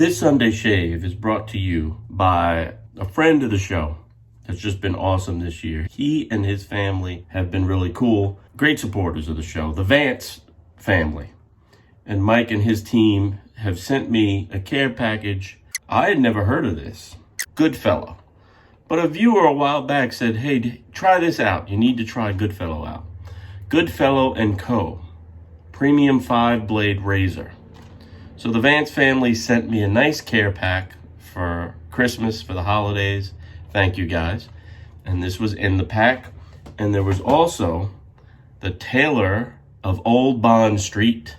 This Sunday Shave is brought to you by a friend of the show that's just been awesome this year. He and his family have been really cool, great supporters of the show, the Vance family. And Mike and his team have sent me a care package. I had never heard of this, Goodfellow. But a viewer a while back said, hey, try this out. You need to try Goodfellow out. Goodfellow CO Premium 5-blade razor. So the Vance family sent me a nice care pack for Christmas, for the holidays. Thank you guys. And this was in the pack. And there was also the Taylor of Old Bond Street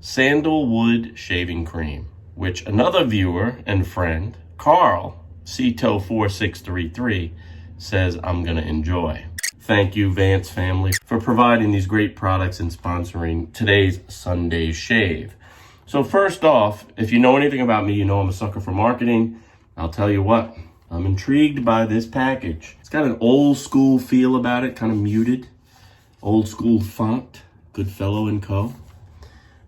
Sandalwood shaving cream, which another viewer and friend, Carl, CTO4633, says I'm gonna enjoy. Thank you, Vance family, for providing these great products and sponsoring today's Sunday Shave. So first off, if you know anything about me, you know I'm a sucker for marketing. I'll tell you what, I'm intrigued by this package. It's got an old school feel about it, kind of muted. Old school font, Goodfellow Co.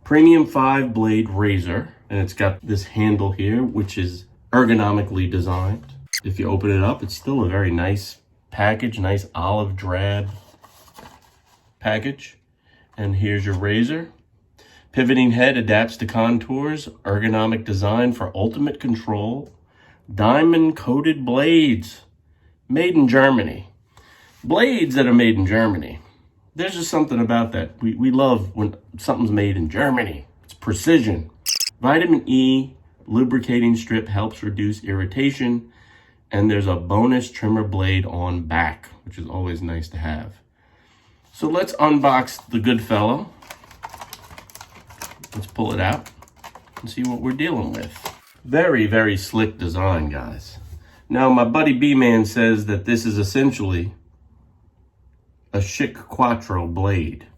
Premium 5-blade razor, and it's got this handle here, which is ergonomically designed. If you open it up, it's still a very nice package, nice olive drab package. And here's your razor. Pivoting head adapts to contours, ergonomic design for ultimate control. Diamond coated blades, made in Germany. Blades that are made in Germany. There's just something about that. We love when something's made in Germany. It's precision. Vitamin E lubricating strip helps reduce irritation. And there's a bonus trimmer blade on back, which is always nice to have. So let's unbox the Goodfellow. Let's pull it out and see what we're dealing with. Very, very slick design, guys. Now, my buddy B-Man says that this is essentially a Chic Quattro blade,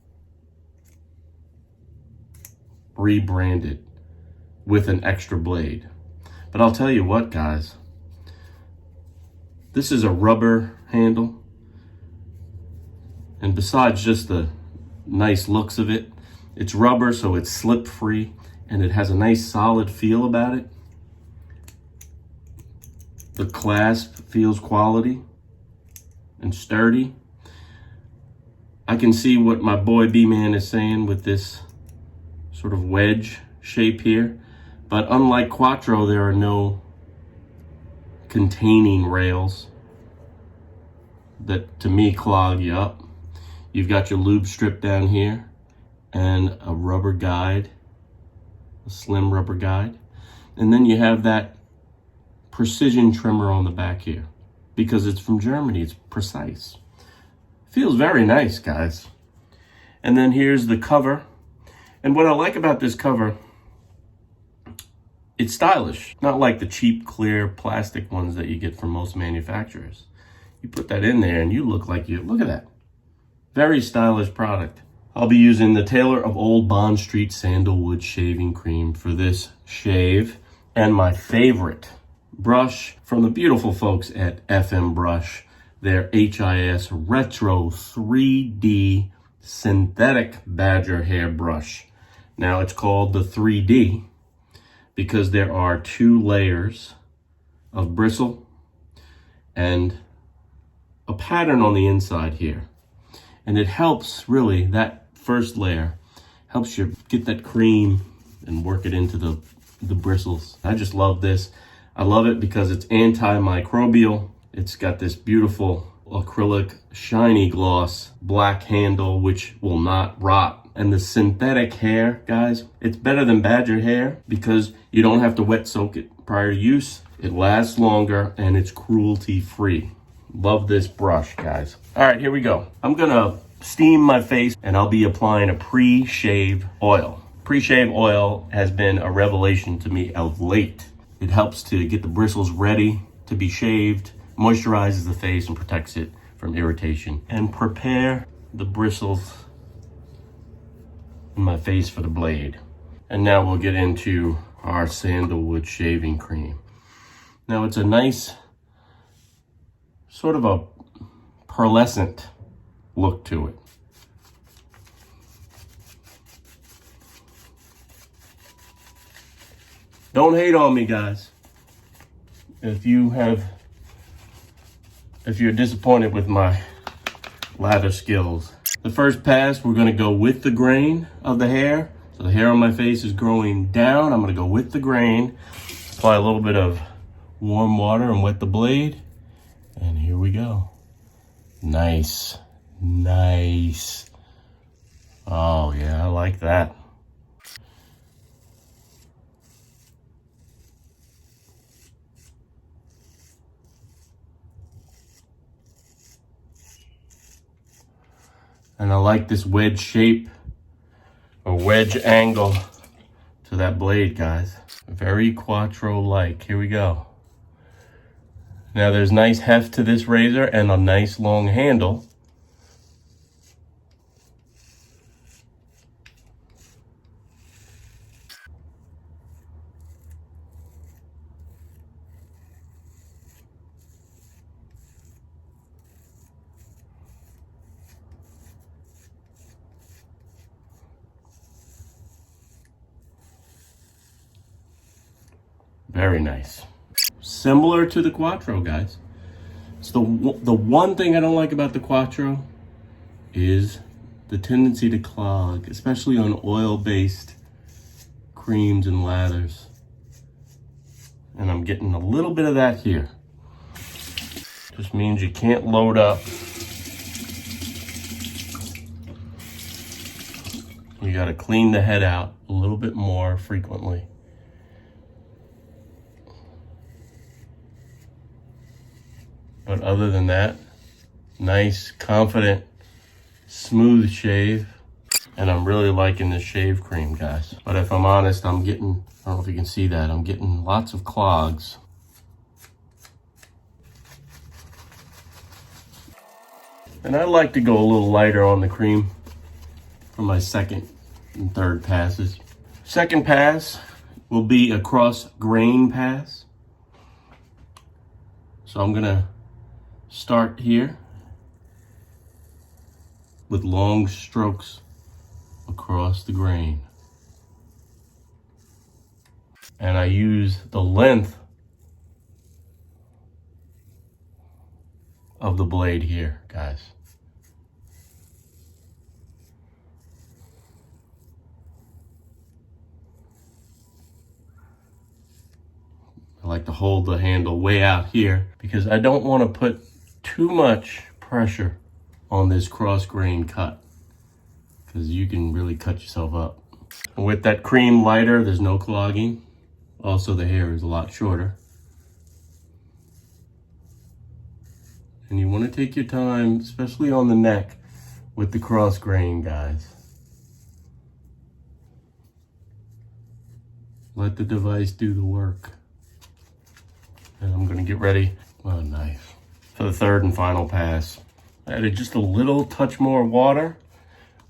rebranded with an extra blade. But I'll tell you what, guys. This is a rubber handle, and besides just the nice looks of it, it's rubber, so it's slip-free, and it has a nice solid feel about it. The clasp feels quality and sturdy. I can see what my boy B-Man is saying with this sort of wedge shape here, but unlike Quattro, there are no containing rails that to me clog you up. You've got your lube strip down here and a rubber guide, a slim rubber guide. And then you have that precision trimmer on the back here. Because it's from Germany, it's precise. Feels very nice, guys. And then here's the cover. And what I like about this cover, it's stylish, not like the cheap, clear plastic ones that you get from most manufacturers. You put that in there and you look like you, look at that. Very stylish product. I'll be using the Taylor of Old Bond Street Sandalwood shaving cream for this shave. And my favorite brush from the beautiful folks at FM Brush, their HIS Retro 3D Synthetic Badger Hair Brush. Now it's called the 3D because there are 2 layers of bristle and a pattern on the inside here. And it helps really, that first layer helps you get that cream and work it into the bristles. I just love this. I love it because it's antimicrobial. It's got this beautiful acrylic shiny gloss black handle which will not rot. And the synthetic hair, guys, it's better than badger hair because you don't have to wet soak it prior to use. It lasts longer and it's cruelty free. Love this brush, guys. All right, here we go. I'm gonna steam my face and I'll be applying a pre-shave oil. Pre-shave oil has been a revelation to me of late. It helps to get the bristles ready to be shaved, moisturizes the face and protects it from irritation, and prepare the bristles in my face for the blade. And now we'll get into our sandalwood shaving cream. Now it's a nice sort of a pearlescent look to it. Don't hate on me, guys. If you're disappointed with my lather skills. The first pass, we're gonna go with the grain of the hair. So the hair on my face is growing down. I'm gonna go with the grain, apply a little bit of warm water and wet the blade. And here we go. Nice, nice. Oh yeah, I like that. And I like this wedge shape or wedge angle to that blade, guys. Very Quattro-like. Here we go. Now there's nice heft to this razor and a nice long handle. Very nice. Similar to the Quattro, guys. It's the one thing I don't like about the Quattro is the tendency to clog, especially on oil-based creams and lathers. And I'm getting a little bit of that here. Just means you can't load up. You gotta clean the head out a little bit more frequently. But other than that, nice, confident, smooth shave. And I'm really liking this shave cream, guys. But if I'm honest, I don't know if you can see that, I'm getting lots of clogs. And I like to go a little lighter on the cream for my second and third passes. Second pass will be a cross grain pass. So I'm gonna start here with long strokes across the grain. And I use the length of the blade here, guys. I like to hold the handle way out here because I don't want to put too much pressure on this cross grain cut because you can really cut yourself up. And with that cream lighter, there's no clogging. Also, the hair is a lot shorter. And you want to take your time, especially on the neck, with the cross grain, guys. Let the device do the work. And I'm going to get ready with a knife for the third and final pass. I added just a little touch more water.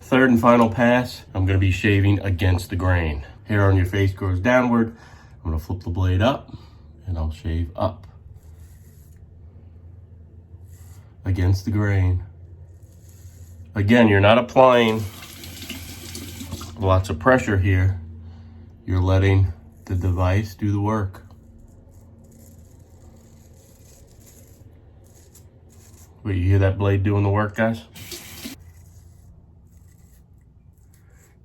Third and final pass, I'm going to be shaving against the grain. Hair on your face goes downward. I'm going to flip the blade up and I'll shave up against the grain. Again, you're not applying lots of pressure here. You're letting the device do the work. Wait, you hear that blade doing the work, guys?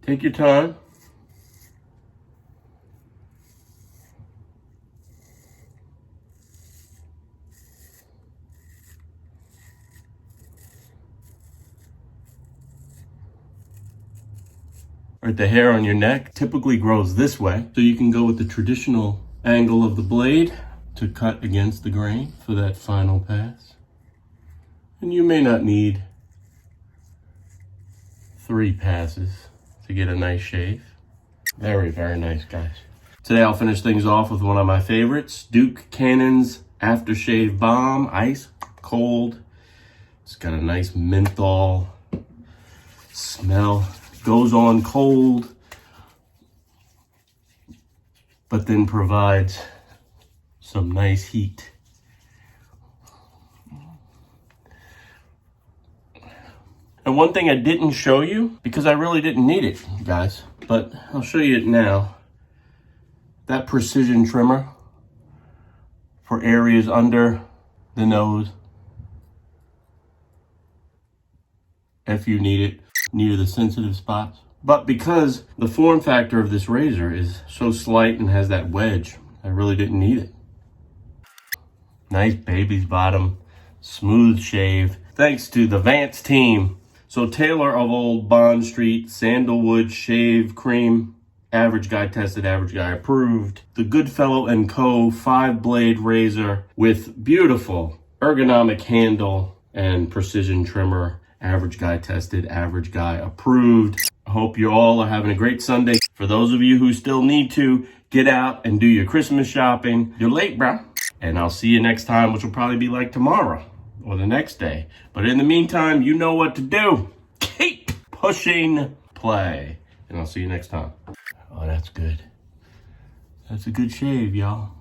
Take your time. Right, the hair on your neck typically grows this way, so you can go with the traditional angle of the blade to cut against the grain for that final pass. And you may not need 3 passes to get a nice shave. Very, very nice, guys. Today I'll finish things off with one of my favorites, Duke Cannon's Aftershave Balm, ice cold. It's got a nice menthol smell. Goes on cold, but then provides some nice heat. And one thing I didn't show you, because I really didn't need it, guys, but I'll show you it now. that precision trimmer for areas under the nose if you need it, near the sensitive spots. But because the form factor of this razor is so slight and has that wedge, I really didn't need it. Nice baby's bottom, smooth shave, thanks to the Vance team. So Taylor of Old Bond Street, Sandalwood Shave Cream, average guy tested, average guy approved. The Goodfellow CO 5-blade razor with beautiful ergonomic handle and precision trimmer, average guy tested, average guy approved. I hope you all are having a great Sunday. For those of you who still need to, get out and do your Christmas shopping. You're late, bro. And I'll see you next time, which will probably be like tomorrow or the next day. But in the meantime, you know what to do. Keep pushing play. And I'll see you next time. Oh, that's good. That's a good shave, y'all.